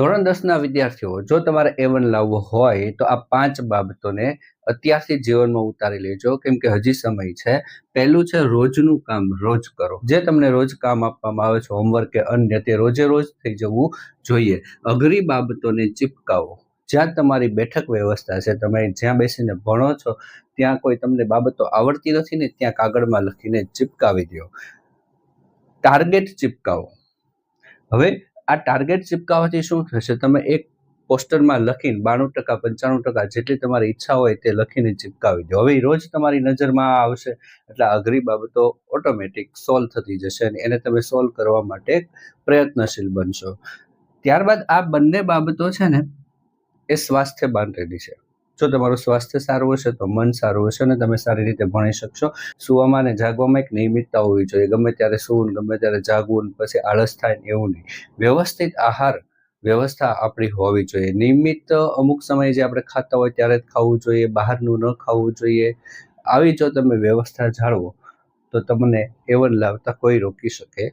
ધોરણ 10ના વિદ્યાર્થીઓ, જો તમારે A1 લાવવો હોય તો આ 5 બાબતોને અત્યારથી જીવનમાં ઉતારી લેજો, કેમ કે હજી સમય છે. પહેલું છે રોજનું કામ રોજ કરો. જે તમને રોજ કામ આપવામાં આવે છે, હોમવર્ક કે અન્ય, તે રોજે રોજ થઈ જવું જોઈએ. અઘરી બાબતોને ચિપકાવો. જ્યાં તમારી બેઠક વ્યવસ્થા છે, તમે જ્યાં બેસીને ભણો છો ત્યાં કોઈ તમને બાબતો આવડતી નથી ને, ત્યાં કાગળમાં લખીને ચિપકાવી દો. ટાર્ગેટ ચિપકાવો. હવે આ ટાર્ગેટ ચિપકાવવાથી શું થશે? તમે એક પોસ્ટરમાં લખીને 92% 95% જેટલી તમારી ઈચ્છા હોય તે લખીને ચિપકાવી દો. હવે રોજ તમારી નજરમાં આવશે એટલે અઘરી બાબતો ઓટોમેટિક સોલ્વ થતી જશે અને એને તમે સોલ્વ કરવા માટે પ્રયત્નશીલ બનશો. ત્યારબાદ આ બંને બાબતો છે ને એ સ્વાસ્થ્ય બાંધેલી છે. જો તમારું સ્વાસ્થ્ય સારું હશે તો મન સારું હશે અને તમે સારી રીતે ભણી શકશો. સુવામાં અને જાગવામાં એક નિયમિતતા હોવી જોઈએ. ગમે ત્યારે સૂવું, ગમે ત્યારે જાગવું, પછી આળસ થાય એવું નહીં. વ્યવસ્થિત આહાર વ્યવસ્થા આપણી હોવી જોઈએ. નિયમિત અમુક સમયે જે આપણે ખાતા હોય ત્યારે જ ખાવું જોઈએ, બહારનું ન ખાવું જોઈએ. આવી જો તમે વ્યવસ્થા જાળવો તો તમને A1 લાવતા કોઈ રોકી શકે